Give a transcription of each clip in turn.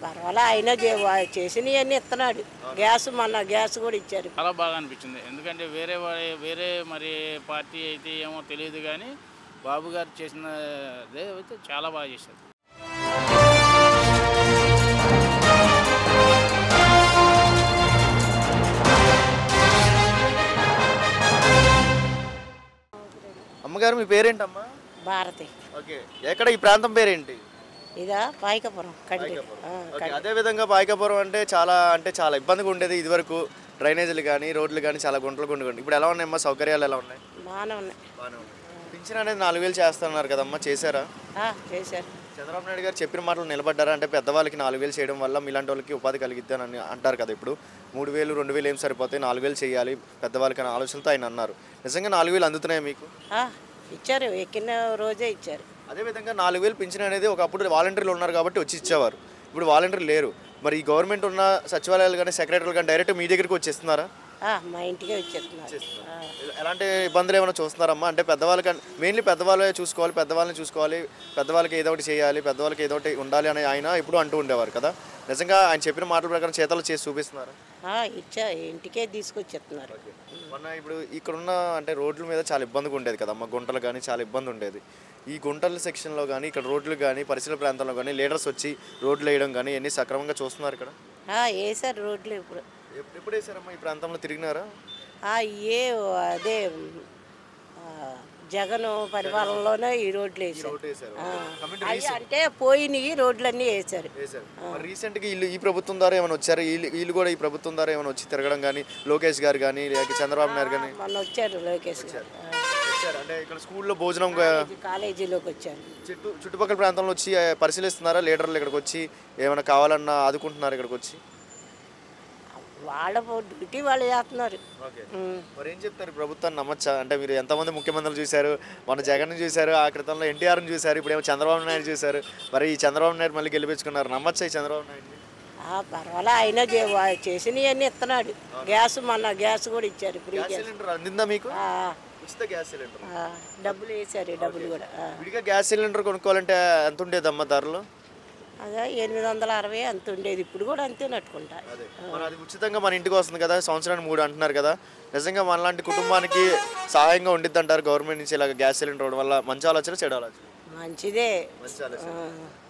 పర్వాలే ఆయన చేసినవన్నీ ఇస్తున్నాడు. మొన్న గ్యాస్ కూడా ఇచ్చారు. చాలా బాగా అనిపించింది. ఎందుకంటే వేరే మరి పార్టీ అయితే ఏమో తెలియదు కానీ బాబు గారు చేసినదే అయితే చాలా బాగా చేశారు. అమ్మగారు మీ పేరేంటమ్మా? భారతి. ఓకే, ఎక్కడ ఈ ప్రాంతం పేరేంటి? ఇదా పాయకపురం కంటి. అదే విధంగా పాయకపురం అంటే చాలా ఇబ్బందిగా ఉండేది ఇదివరకు. డ్రైనేజీలు కానీ రోడ్లు కానీ చాలా గుంటలు గుండుకోండి. ఇప్పుడు ఎలా ఉన్నాయమ్మా? సౌకర్యాలు ఎలా ఉన్నాయి? బాగానే ఉన్నాయి. పింఛన్ అనేది 4000 చేస్తున్నారు కదమ్మా, చేశారా? చేశారు. చంద్రబాబు నాయుడు గారు చెప్పిన మాటలు నిలబడ్డారా? అంటే పెద్దవాళ్ళకి 4000 చేయడం వల్ల మీలాంటి వాళ్ళకి ఉపాధి కలిగిద్దానని అంటారు కదా. ఇప్పుడు 3000 2000 ఏం సరిపోతాయి, 4000 చేయాలి పెద్దవాళ్ళకి అనే ఆలోచనతో ఆయన అన్నారు. నిజంగా 4000 అందుతున్నాయి మీకు? ఇచ్చారు, ఎక్కిన రోజే ఇచ్చారు. అదేవిధంగా 4000 పింఛన్ అనేది ఒకప్పుడు వాలంటీర్లు ఉన్నారు కాబట్టి వచ్చి ఇచ్చేవారు. ఇప్పుడు వాలంటీర్లు లేరు. మరి ఈ గవర్నమెంట్ ఉన్న సచివాలయాలు కానీ సెక్రటరీలు కానీ డైరెక్ట్ మీ దగ్గరికి వచ్చేస్తున్నారా? మా ఇంటికే వచ్చేస్తున్నారు. ఎలాంటి ఇబ్బందులు ఏమైనా చూస్తున్నారమ్మా? అంటే పెద్దవాళ్ళకి మెయిన్లీ పెద్దవాళ్ళే చూసుకోవాలి, పెద్దవాళ్ళని చూసుకోవాలి, పెద్దవాళ్ళకి ఏదో ఒకటి చేయాలి, పెద్దవాళ్ళకి ఏదో ఒకటి ఉండాలి అని ఆయన ఇప్పుడు అంటూ ఉండేవారు కదా. నిజంగా ఆయన చెప్పిన మాటల ప్రకారం చేతలు చేసి చూపిస్తున్నారు. ఇంటికే తీసుకొచ్చేస్తున్నారు. మొన్న ఇప్పుడు ఇక్కడున్న అంటే రోడ్ల మీద చాలా ఇబ్బందిగా ఉండేది కదమ్మా, గుంటలు కానీ చాలా ఇబ్బంది ఉండేది. ఈ గుంటల సెక్షన్లో కానీ ఇక్కడ రోడ్లు కానీ పరిసర ప్రాంతంలో కానీ లీడర్స్ వచ్చి రోడ్లు వేయడం కానీ ఎన్ని సక్రమంగా చూస్తున్నారు ఇక్కడ? వేసారు రోడ్లు. ఎప్పుడు వేసారమ్మా? ఈ ప్రాంతంలో తిరిగినారా? అదే జగన్ పరిపాలనలోనే ఈ రోడ్లు వేసారు. అంటే పోయినాయి రోడ్లన్నీ వేసారు. రీసెంట్గా ఈ ప్రభుత్వం ద్వారా ఏమైనా వచ్చారు? వీళ్ళు కూడా ఈ ప్రభుత్వం ద్వారా ఏమైనా వచ్చి తిరగడం కానీ, లోకేష్ గారు కానీ చంద్రబాబు నాయుడు కానీ? మొన్న వచ్చారు లోకేష్ గారు. అంటే ఇక్కడ స్కూల్లో భోజనం కాలేజీలోకి వచ్చారు. చుట్టుపక్కల ప్రాంతంలో వచ్చి పరిశీలిస్తున్నారా? లీడర్లు ఇక్కడికి వచ్చి ఏమైనా కావాలన్నా ఆదుకుంటున్నారు ఇక్కడికి వచ్చి? వాళ్ళ డ్యూటీ వాళ్ళు చేస్తున్నారు. మరి ఏం చెప్తారు? ప్రభుత్వాన్ని నమ్మచ్చా? అంటే మీరు ఎంతమంది ముఖ్యమంత్రులు చూశారు? మన జగన్ చూశారు, ఆ క్రితంలో ఎన్టీఆర్ని చూశారు, ఇప్పుడు ఏమో చంద్రబాబు నాయుడు చూశారు. మరి ఈ చంద్రబాబు నాయుడు మళ్ళీ గెలిపించుకున్నారు, నమ్మచ్చా ఈ చంద్రబాబు నాయుడు? పర్వాలే ఆయన చేసినవన్నీ ఇస్తున్నాడు. మొన్న గ్యాస్ కూడా ఇచ్చారు. ఫ్రీ సిలిండర్ అందిందా మీకు? గ్యాస్ సిలిండర్ డబ్బులు వేసారు. డబ్బులు కూడా విడిగా గ్యాస్ సిలిండర్ కొనుక్కోవాలంటే ఎంత ఉండేదమ్మా ధరలు? అదే 860 అంత ఉండేది. ఇప్పుడు కూడా అంతే నట్టుకుంటా. అది ఉచితంగా మన ఇంటికి వస్తుంది కదా, సంవత్సరానికి 3 అంటున్నారు కదా. నిజంగా మనలాంటి కుటుంబానికి సహాయంగా ఉండిద్ది అంటారు గవర్నమెంట్ నుంచి ఇలాగ గ్యాస్ సిలిండర్ ఇవ్వడం వల్ల? మంచి ఆలోచన, చెడు ఆలోచన? మంచిదే. మంచి ఆలోచన.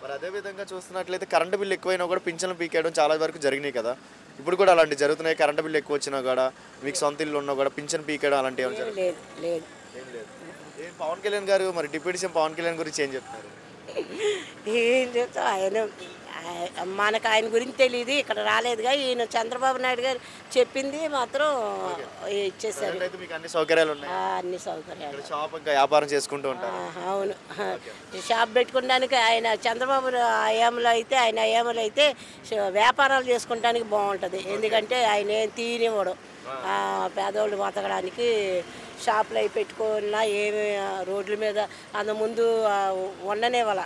మరి అదే విధంగా చూస్తున్నట్లయితే కరెంటు బిల్లు ఎక్కువైనా కూడా పింఛన్లు పీకేయడం చాలా వరకు జరిగినాయి కదా. ఇప్పుడు కూడా అలాంటివి జరుగుతున్నాయి. కరెంటు బిల్లు ఎక్కువ వచ్చినా కూడా, మీకు సొంత ఇల్లు ఉన్నా కూడా పింఛన్ పీకేయడం అలాంటివి ఏం లేదు. పవన్ కళ్యాణ్ గారు మరి డిప్యూటీ సీఎం పవన్ కళ్యాణ్ గురించి ఏం చెప్తున్నారు? ఏం చెప్తా, మనకు ఆయన గురించి తెలియదు, ఇక్కడ రాలేదుగా. ఈయన చంద్రబాబు నాయుడు గారు చెప్పింది మాత్రం ఇచ్చేసారు. అన్ని సౌకర్యాలు ఉన్నాయి. అన్ని సౌకర్యాలు. షాప్ ఇంకా వ్యాపారం చేసుకుంటూ ఉంటారు. అవును, షాప్ పెట్టుకోవడానికి ఆయన చంద్రబాబు హయాంలో అయితే వ్యాపారాలు చేసుకోవడానికి బాగుంటుంది. ఎందుకంటే ఆయన ఏం తీయనివ్వడం. పేదవాళ్ళు బతకడానికి షాపులు అవి పెట్టుకున్నా ఏమి రోడ్ల మీద అంతకుముందు ఉండనే వాళ్ళ.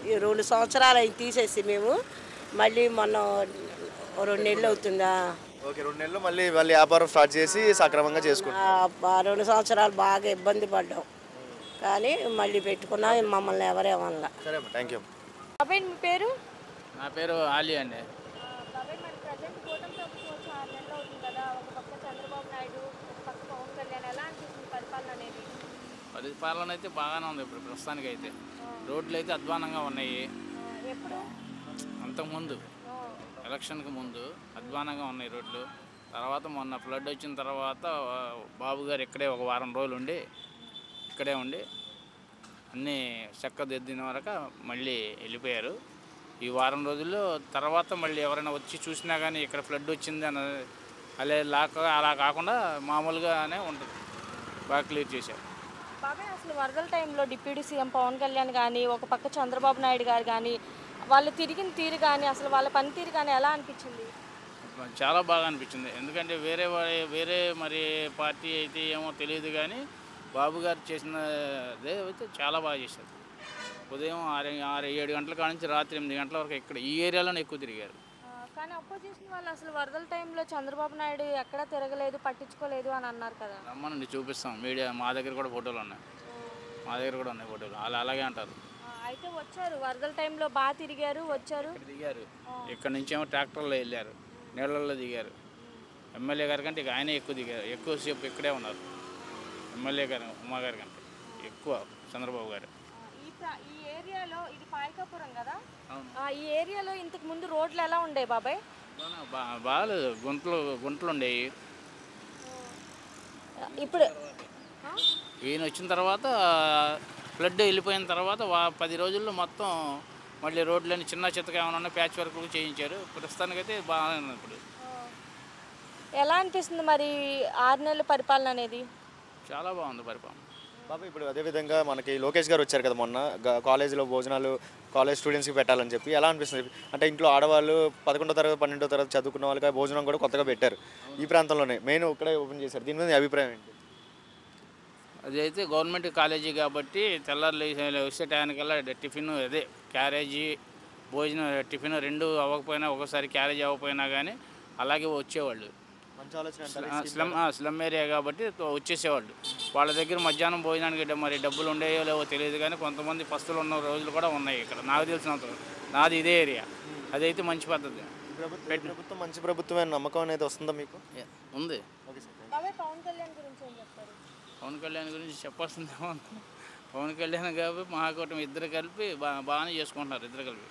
ఈ 2 సంవత్సరాలు అవి తీసేసి మేము మళ్ళీ మొన్న 2 నెలలు అవుతుందా. 2 నెలలు మళ్ళీ వ్యాపారం స్టార్ట్ చేసి సక్రమంగా చేసుకుంటాం. 2 సంవత్సరాలు బాగా ఇబ్బంది పడ్డాం, కానీ మళ్ళీ పెట్టుకున్నా మమ్మల్ని ఎవరేమన్నా. సరే, థ్యాంక్ యూ. మీ పేరు? నా పేరు ఆలీ అండి. పరిపాలన అయితే బాగానే ఉంది ఇప్పుడు ప్రస్తుతానికి అయితే. రోడ్లు అయితే అధ్వానంగా ఉన్నాయి. అంతకుముందు ఎలక్షన్కి ముందు అధ్వానంగా ఉన్నాయి రోడ్లు. తర్వాత మొన్న ఫ్లడ్ వచ్చిన తర్వాత బాబు గారు ఇక్కడే ఒక వారం రోజులు ఇక్కడే ఉండి అన్నీ చక్కదిద్దిన వరకు మళ్ళీ వెళ్ళిపోయారు. ఈ వారం రోజుల్లో తర్వాత మళ్ళీ ఎవరైనా వచ్చి చూసినా కానీ ఇక్కడ ఫ్లడ్ వచ్చింది అని అలా కాకుండా మామూలుగానే ఉంటుంది. బాగా క్లియర్ చేశారు. బాబాయ్, అసలు వరదల టైంలో డిప్యూటీ సీఎం పవన్ కళ్యాణ్ కానీ, ఒక పక్క చంద్రబాబు నాయుడు గారు కానీ, వాళ్ళు తిరిగిన తీరు కానీ, అసలు వాళ్ళ పనితీరు కానీ ఎలా అనిపించింది? చాలా బాగా అనిపించింది. ఎందుకంటే వేరే మరి పార్టీ అయితే ఏమో తెలియదు కానీ బాబు గారు చేసినదే అయితే చాలా బాగా చేశారు. ఉదయం 6-7 గంటల కాడ నుంచి రాత్రి 8 గంటల వరకు ఇక్కడ ఈ ఏరియాలోనే ఎక్కువ తిరిగారు. కానీ అపోజిషన్ వాళ్ళు అసలు వరదల టైంలో చంద్రబాబు నాయుడు ఎక్కడా తిరగలేదు, పట్టించుకోలేదు అని అన్నారు కదా. రమ్మనండి, చూపిస్తాం. మీడియా మా దగ్గర కూడా ఫోటోలు ఉన్నాయి. మా దగ్గర కూడా ఉన్నాయి ఫోటోలు. అలాగే అంటారు. అయితే వచ్చారు వరదల టైంలో బాగా తిరిగారు, వచ్చారు. ఇక్కడ దిగారు, ఇక్కడ నుంచేమో ట్రాక్టర్లో వెళ్ళారు, నీళ్ళల్లో దిగారు. ఎమ్మెల్యే గారి కంటే ఇక ఆయనే ఎక్కువ దిగారు, ఎక్కువసేపు ఇక్కడే ఉన్నారు. ఎమ్మెల్యే గారు ఉమా గారి కంటే ఎక్కువ చంద్రబాబు గారు. ఈ ఏరియాలో ఇది పాయకాపురం కదా, అవును. ఈ ఏరియాలో ఇంతకు ముందు రోడ్లు ఎలా ఉండే బాబాయ్? బాగాలేదు, గుంటలు ఉండేవి. ఇప్పుడు ఈయన వచ్చిన తర్వాత ఫ్లడ్ వెళ్ళిపోయిన తర్వాత 10 రోజుల్లో మొత్తం మళ్ళీ రోడ్లని చిన్న చిత్తగా ఏమైనా ఉన్నాయి ప్యాచ్ వర్క్లు చేయించారు. ప్రస్తుతానికైతే బాగానే ఉంది. ఇప్పుడు ఎలా అనిపిస్తుంది మరి 6 నెలల పరిపాలన అనేది? చాలా బాగుంది పరిపాలన. బాబు ఇప్పుడు అదేవిధంగా మనకి లోకేష్ గారు వచ్చారు కదా మొన్న, కాలేజీలో భోజనాలు కాలేజ్ స్టూడెంట్స్కి పెట్టాలని చెప్పి, ఎలా అనిపిస్తుంది? అంటే ఇంట్లో ఆడవాళ్ళు 11వ తరగతి 12వ తరగతి చదువుకున్న వాళ్ళకి భోజనం కూడా కొత్తగా పెట్టారు ఈ ప్రాంతంలోనే, మెయిన్ ఇక్కడే ఓపెన్ చేశారు. దీని మీద మీ అభిప్రాయం ఏంటి? అదైతే గవర్నమెంట్ కాలేజీ కాబట్టి తెల్లారులు వచ్చే టైంకల్లా టిఫిన్ అదే క్యారేజీ భోజనం టిఫిన్ రెండు అవ్వకపోయినా, ఒకసారి క్యారేజీ అవ్వకపోయినా కానీ అలాగే వచ్చేవాళ్ళు. మంచి ఆలోచన. స్లమ్ ఏరియా కాబట్టి వచ్చేసేవాళ్ళు. వాళ్ళ దగ్గర మధ్యాహ్నం భోజనానికి మరి డబ్బులు ఉండేయో లేవో తెలియదు కానీ కొంతమంది పస్తులు ఉన్న రోజులు కూడా ఉన్నాయి ఇక్కడ. నాకు తెలిసినంత, నాది ఇదే ఏరియా. అదైతే మంచి పద్ధతి. ప్రభుత్వం మంచి ప్రభుత్వమైన నమ్మకం అనేది వస్తుందా మీకు? ఉంది. పవన్ కళ్యాణ్ గురించి ఏం చెప్తారు? పవన్ కళ్యాణ్ గురించి చెప్పాల్సిందేమో. పవన్ కళ్యాణ్ కాబట్టి మహాకూటమి ఇద్దరు కలిపి బాగానే చేసుకుంటున్నారు. ఇద్దరు కలిపి